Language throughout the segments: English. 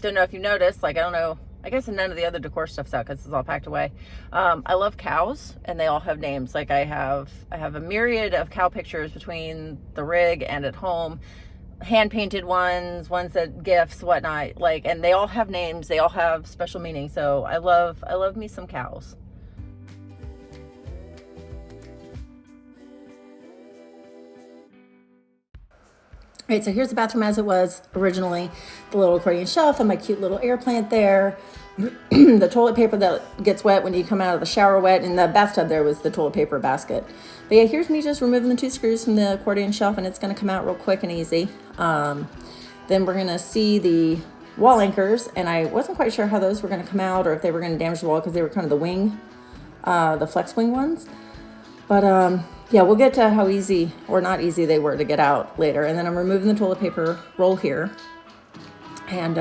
don't know if you noticed, like, I don't know, I guess none of the other decor stuff's out because it's all packed away. I love cows, and they all have names. Like, I have a myriad of cow pictures between the rig and at home, hand painted ones that gifts, whatnot. Like, and they all have names. They all have special meaning. So I love me some cows. All right, so here's the bathroom as it was originally. The little accordion shelf and my cute little air plant there. The toilet paper that gets wet when you come out of the shower wet. In the bathtub there was the toilet paper basket. But yeah, here's me just removing the 2 screws from the accordion shelf, and it's gonna come out real quick and easy. Then we're gonna see the wall anchors, and I wasn't quite sure how those were gonna come out or if they were gonna damage the wall because they were kind of the wing, the flex wing ones. But yeah, we'll get to how easy or not easy they were to get out later. And then I'm removing the toilet paper roll here and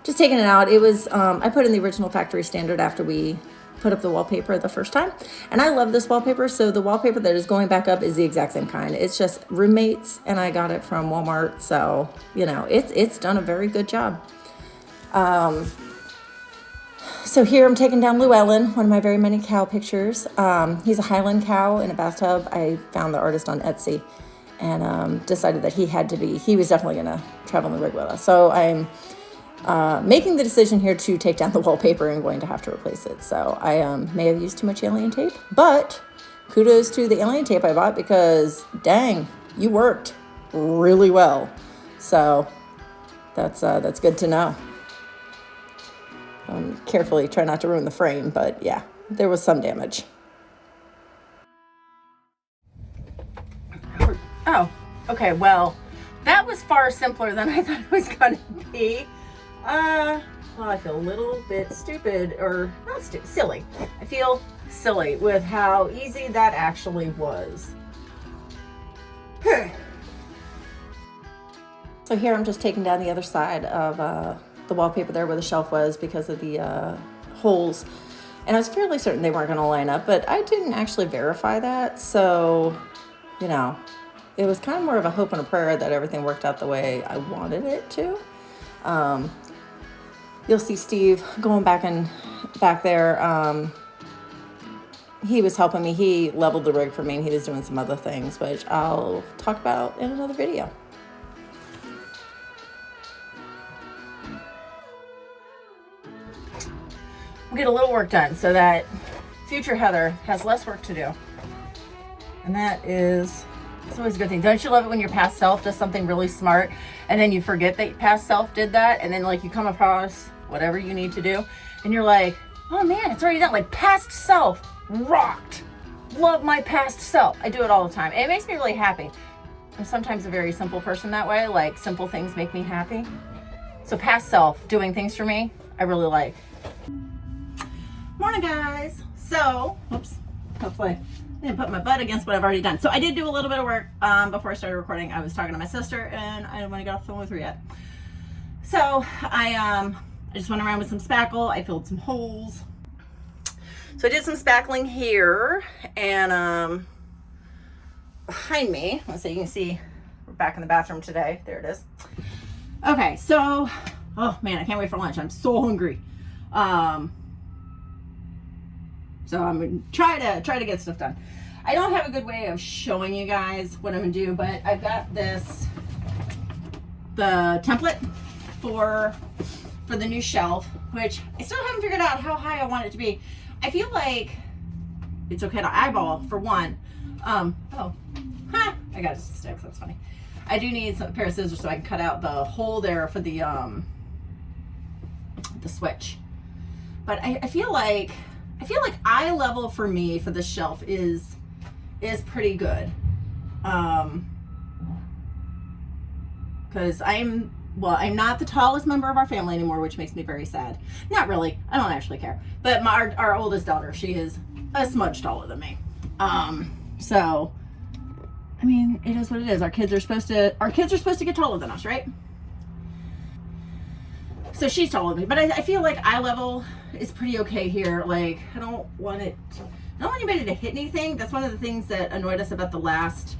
just taking it out. It was, I put in the original factory standard after we put up the wallpaper the first time. And I love this wallpaper. So the wallpaper that is going back up is the exact same kind. It's just roommates, and I got it from Walmart. So, you know, it's done a very good job. So here I'm taking down Llewellyn, one of my very many cow pictures. He's a Highland cow in a bathtub. I found the artist on Etsy and decided that he was definitely going to travel in the rig with us. So I'm making the decision here to take down the wallpaper and going to have to replace it. So I may have used too much alien tape, but kudos to the alien tape I bought because dang, you worked really well. So that's good to know. Carefully try not to ruin the frame, but yeah, there was some damage. Oh, okay, well, that was far simpler than I thought it was gonna be. Well, I feel a little bit stupid, or not stupid, silly. I feel silly with how easy that actually was. So here I'm just taking down the other side of the wallpaper there where the shelf was because of the holes, and I was fairly certain they weren't going to line up, but I didn't actually verify that. So, you know, it was kind of more of a hope and a prayer that everything worked out the way I wanted it to. You'll see Steve going back there. He was helping me. He leveled the rig for me, and he was doing some other things, which I'll talk about in another video. We'll get a little work done so that future Heather has less work to do. And it's always a good thing. Don't you love it when your past self does something really smart and then you forget that your past self did that, and then like you come across whatever you need to do and you're like, oh man, it's already done. Like, past self rocked. Love my past self. I do it all the time. And it makes me really happy. I'm sometimes a very simple person that way. Like, simple things make me happy. So past self doing things for me, I really like. Morning, guys. So, hopefully I didn't put my butt against what I've already done. So I did do a little bit of work before I started recording. I was talking to my sister, and I didn't want to get off the phone with her yet. So I just went around with some spackle. I filled some holes. So I did some spackling here, and behind me, let's see, you can see we're back in the bathroom today. There it is. Okay, so, oh man, I can't wait for lunch. I'm so hungry. So I'm gonna try to get stuff done. I don't have a good way of showing you guys what I'm gonna do, but I've got the template for the new shelf, which I still haven't figured out how high I want it to be. I feel like it's okay to eyeball for one. I got a stick, that's funny. I do need a pair of scissors so I can cut out the hole there for the switch. But I feel like eye level for me for this shelf is pretty good. Because I'm not the tallest member of our family anymore, which makes me very sad. Not really, I don't actually care. But our oldest daughter, she is a smudge taller than me. So, I mean, it is what it is. Our kids are supposed to get taller than us, right? So she's taller than me, but I feel like eye level is pretty okay here. Like, I don't want anybody to hit anything. That's one of the things that annoyed us about the last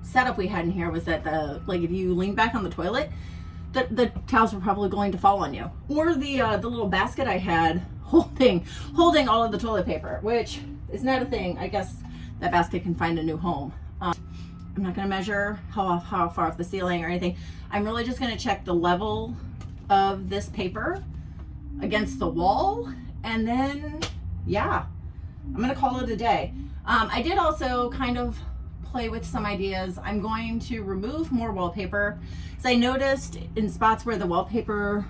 setup we had in here, was that if you lean back on the toilet, the towels were probably going to fall on you. Or the little basket I had holding all of the toilet paper, which is not a thing. I guess that basket can find a new home. I'm not going to measure how far off the ceiling or anything. I'm really just going to check the level of this paper against the wall, and then yeah, I'm going to call it a day. I did also kind of play with some ideas. I'm going to remove more wallpaper, because I noticed in spots where the wallpaper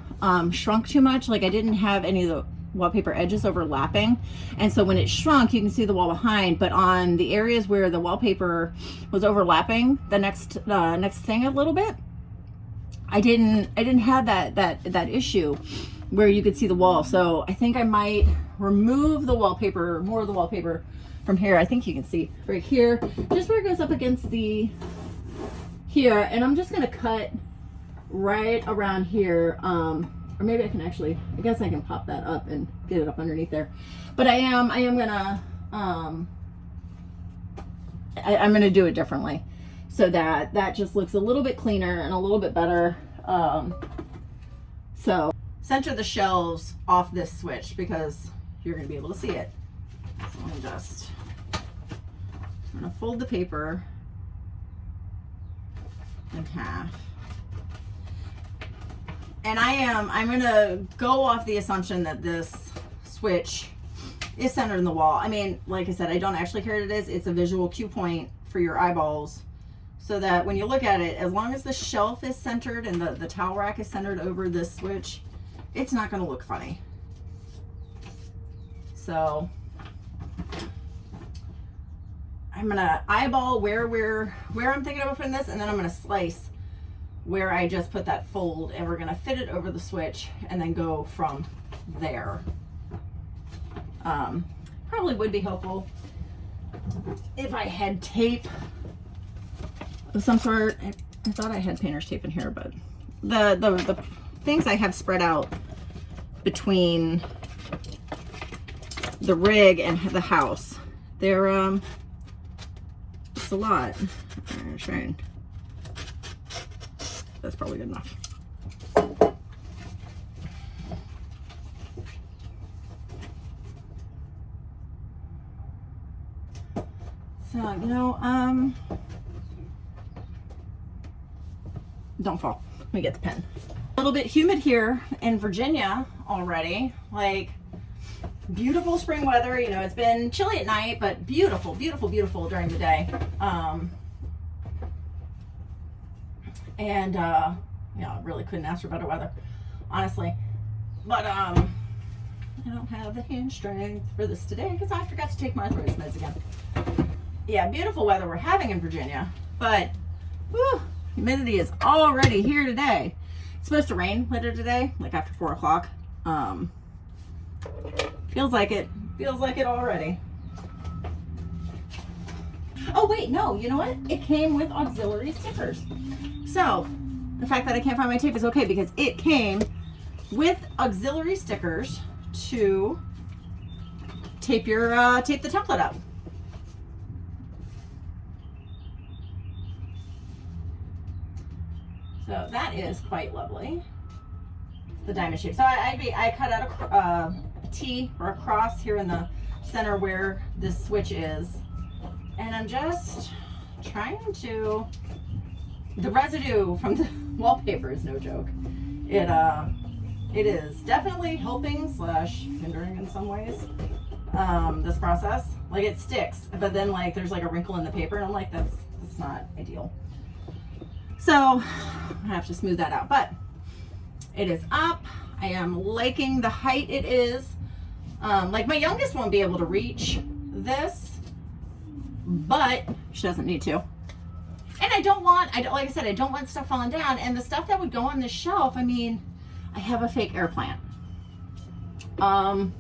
shrunk too much, like I didn't have any of the wallpaper edges overlapping, and so when it shrunk you can see the wall behind, but on the areas where the wallpaper was overlapping the next thing a little bit, I didn't have that issue where you could see the wall. So I think I might remove the wallpaper, more of the wallpaper from here. I think you can see right here, just where it goes up against the here, and I'm just gonna cut right around here. Or maybe I can actually, I guess I can pop that up and get it up underneath there. But I am gonna I'm gonna do it differently, so that just looks a little bit cleaner and a little bit better. So center the shelves off this switch because you're gonna be able to see it. So I'm gonna fold the paper in half. And I'm gonna go off the assumption that this switch is centered in the wall. I mean, like I said, I don't actually care what it is. It's a visual cue point for your eyeballs, so that when you look at it, as long as the shelf is centered and the towel rack is centered over this switch, it's not gonna look funny. So I'm gonna eyeball where I'm thinking about putting this, and then I'm gonna slice where I just put that fold, and we're gonna fit it over the switch and then go from there. Probably would be helpful if I had tape of some sort. I thought I had painter's tape in here, but the things I have spread out between the rig and the house, they're it's a lot. I'm trying. That's probably good enough. So, you know, don't fall. Let me get the pen. A little bit humid here in Virginia already. Like, beautiful spring weather. You know, it's been chilly at night, but beautiful, beautiful, beautiful during the day. And yeah, I really couldn't ask for better weather, honestly. But I don't have the hand strength for this today because I forgot to take my arthritis meds again. Yeah, beautiful weather we're having in Virginia, but whew, humidity is already here today. It's supposed to rain later today, like after 4 o'clock. Feels like it already. Oh wait, no, you know what? It came with auxiliary stickers. So the fact that I can't find my tape is okay, because it came with auxiliary stickers to tape your tape the template up. So that is quite lovely. The diamond shape. So I cut out a T or a cross here in the center where this switch is, and I'm just trying to. The residue from the wallpaper is no joke. It is definitely helping / hindering in some ways this process. Like, it sticks, but then like there's like a wrinkle in the paper, and I'm like, that's not ideal. So I have to smooth that out, but it is up. I am liking the height it is. Like, my youngest won't be able to reach this, but she doesn't need to. And like I said, I don't want stuff falling down. And the stuff that would go on this shelf, I mean, I have a fake air plant. Honestly,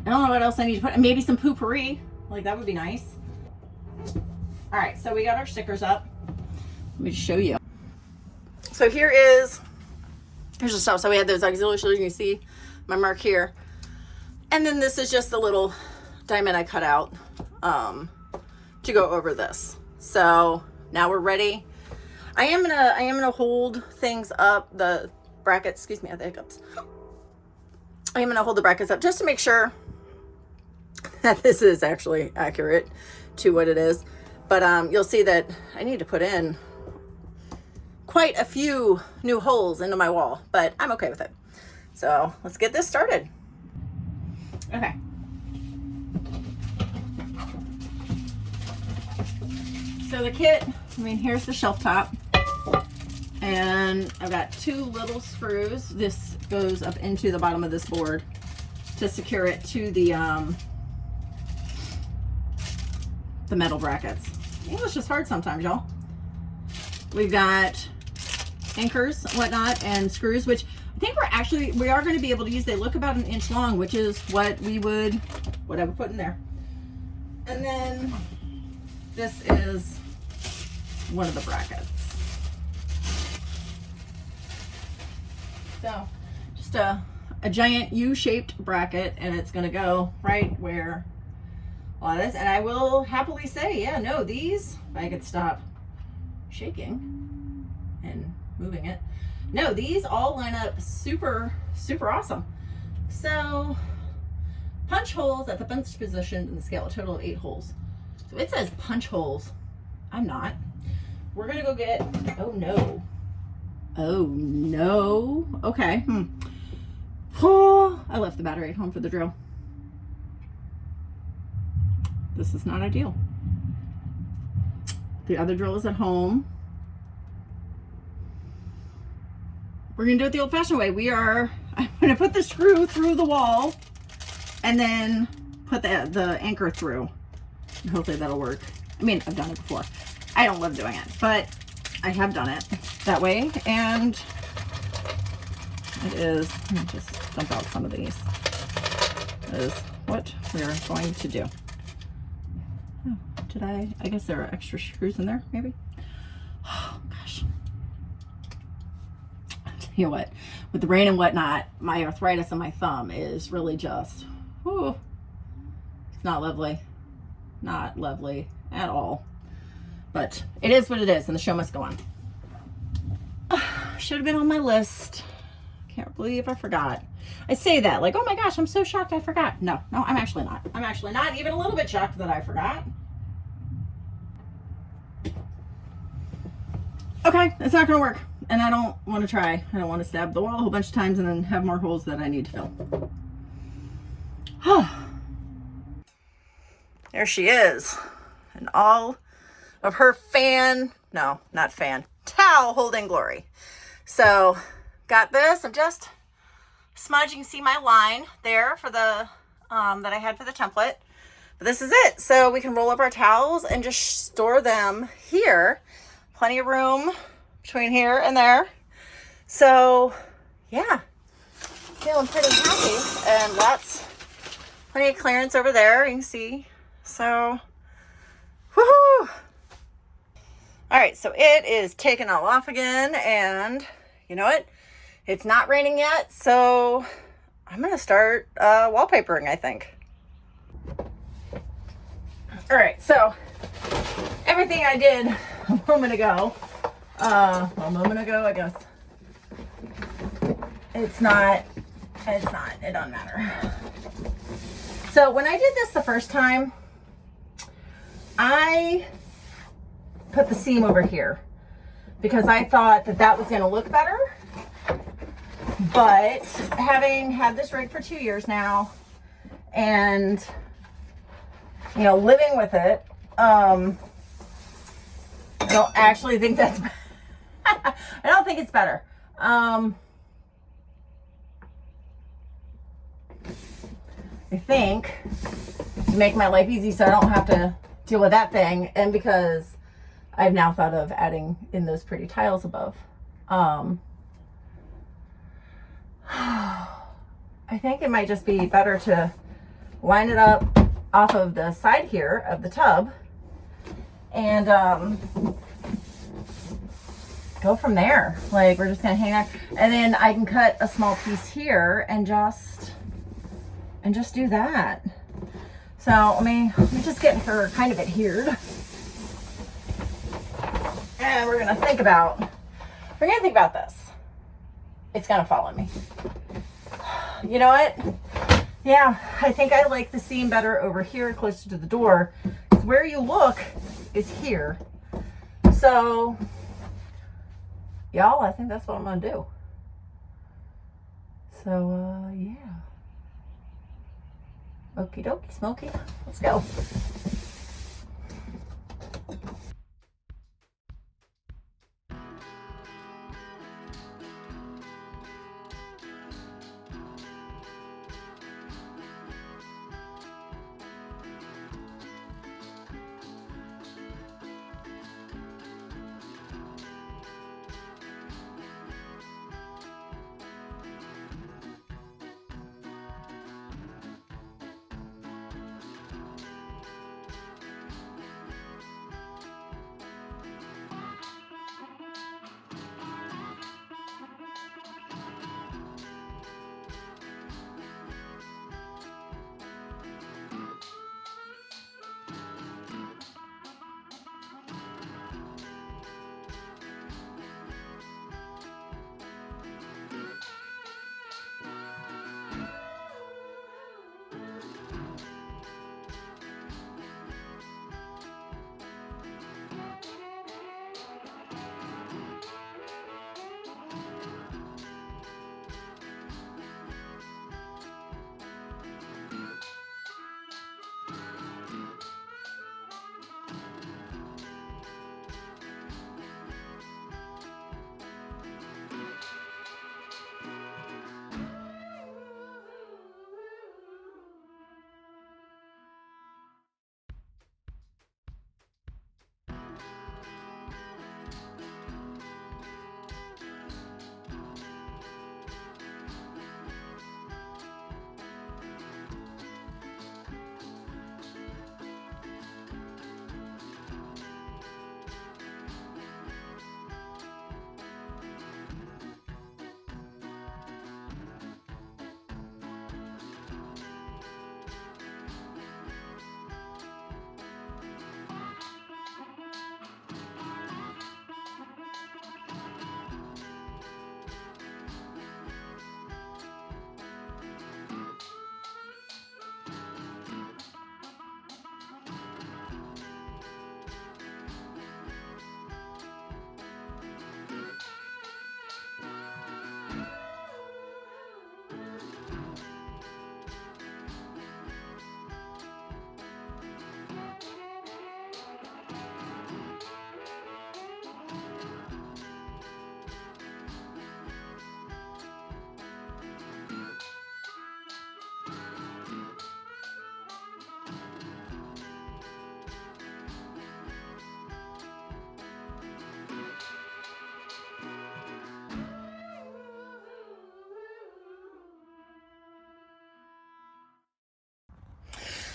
I don't know what else I need to put. Maybe some poopery. Like, that would be nice. All right, so we got our stickers up. Let me just show you. So here's the stuff. So we had those auxiliary stickers. You see my mark here. And then this is just the little diamond I cut out to go over this. So now we're ready I am gonna hold things up, the brackets, excuse me, I have the hiccups. I am gonna hold the brackets up just to make sure that this is actually accurate to what it is. But you'll see that I need to put in quite a few new holes into my wall, but I'm okay with it. So let's get this started. Okay. So the kit, I mean, here's the shelf top, and I've got 2 little screws. This goes up into the bottom of this board to secure it to the metal brackets. English is hard sometimes, y'all. We've got anchors, whatnot, and screws, which I think we are going to be able to use. They look about 1 inch long, which is what I would put in there. And then this is one of the brackets. So just a giant U-shaped bracket, and it's going to go right where all this. And I will happily say, yeah, no, these, if I could stop shaking and moving it, no, these all line up super, super awesome. So punch holes at the punch position in the scale, a total of 8 holes. So it says punch holes. I'm not. We're gonna go get, oh no. Oh no. Okay. Oh, I left the battery at home for the drill. This is not ideal. The other drill is at home. We're gonna do it the old-fashioned way. I'm gonna put the screw through the wall and then put the anchor through. And hopefully that'll work. I mean, I've done it before. I don't love doing it, but I have done it that way, and it is, let me just dump out some of these. That is what we're going to do. Oh, I guess there are extra screws in there, maybe? Oh, gosh. You know what? With the rain and whatnot, my arthritis in my thumb is really just, whew, it's not lovely. Not lovely at all. But it is what it is, and the show must go on. Should have been on my list. Can't believe I forgot. I say that like, oh my gosh, I'm so shocked I forgot. No, I'm actually not. I'm actually not even a little bit shocked that I forgot. Okay, it's not gonna work, and I don't want to try. I don't want to stab the wall a whole bunch of times and then have more holes that I need to fill. There she is, in all of her towel holding glory. So got this. I'm just smudging. See my line there for the that I had for the template, but this is it. So we can roll up our towels and just store them here. Plenty of room between here and there. So yeah, feeling pretty happy, and plenty of clearance over there, you can see. So woohoo! All right, so it is taking all off again, and you know what? It's not raining yet, so I'm gonna start wallpapering, I think. All right, so everything I did a moment ago, I guess. It doesn't matter. So when I did this the first time, I put the seam over here because I thought that was going to look better. But having had this rig for 2 years now, and living with it, I don't actually think that's I don't think it's better. I think to make my life easy so I don't have to deal with that thing, and because I've now thought of adding in those pretty tiles above. I think it might just be better to line it up off of the side here of the tub and go from there. Like, we're just gonna hang out, and then I can cut a small piece here and just do that. So let me just get her kind of adhered. And we're gonna think about this. It's gonna follow me. You know what? Yeah, I think I like the seam better over here, closer to the door. Where you look is here. So, y'all, I think that's what I'm gonna do. So, yeah. Okie dokie, Smokey. Let's go.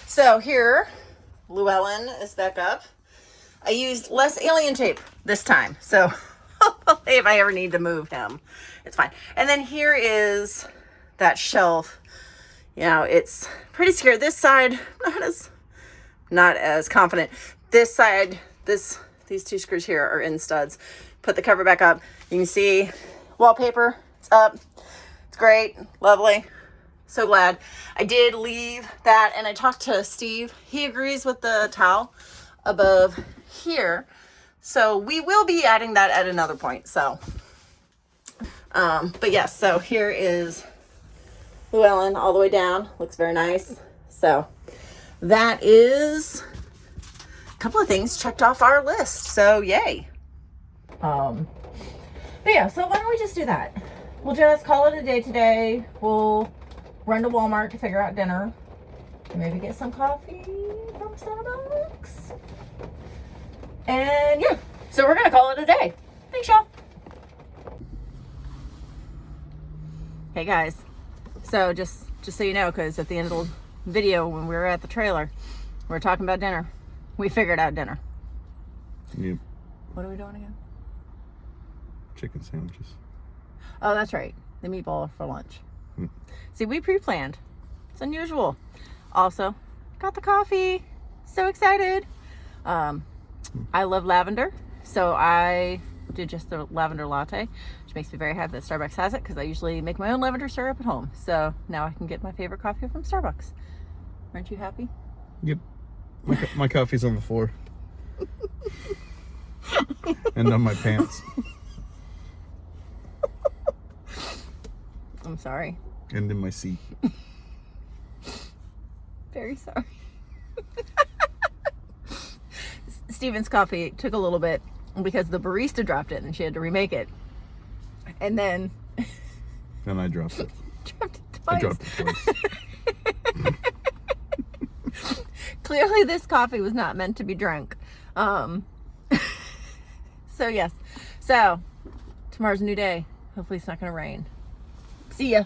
So here, Llewellyn is back up. I used less alien tape this time, so if I ever need to move him, it's fine. And then here is that shelf. You know, it's pretty scared. This side, not as confident. This side, these two screws here are in studs. Put the cover back up. You can see wallpaper. It's up. It's great. Lovely. So glad. I did leave that, and I talked to Steve. He agrees with the towel above here. So we will be adding that at another point. So, but yes, so here is Llewellyn all the way down. Looks very nice. So that is a couple of things checked off our list. So yay. But yeah, so why don't we just do that? We'll just call it a day today. We'll run to Walmart to figure out dinner. Maybe get some coffee from Starbucks. And yeah, so we're gonna call it a day. Thanks, y'all. Hey guys, so just so you know, because at the end of the video when we were at the trailer, we were talking about dinner. We figured out dinner. Yep. What are we doing again? Chicken sandwiches. Oh, that's right. The meatball for lunch. See, we pre-planned. It's unusual. Also, got the coffee. So excited. I love lavender. So I did just the lavender latte, which makes me very happy that Starbucks has it, because I usually make my own lavender syrup at home. So now I can get my favorite coffee from Starbucks. Aren't you happy? Yep. My coffee's on the floor. And on my pants. I'm sorry. And in my seat. Very sorry. Steven's coffee took a little bit because the barista dropped it and she had to remake it. And then And I dropped it. dropped it twice. I dropped it twice. Clearly this coffee was not meant to be drunk. So yes. So tomorrow's a new day. Hopefully it's not going to rain. See ya.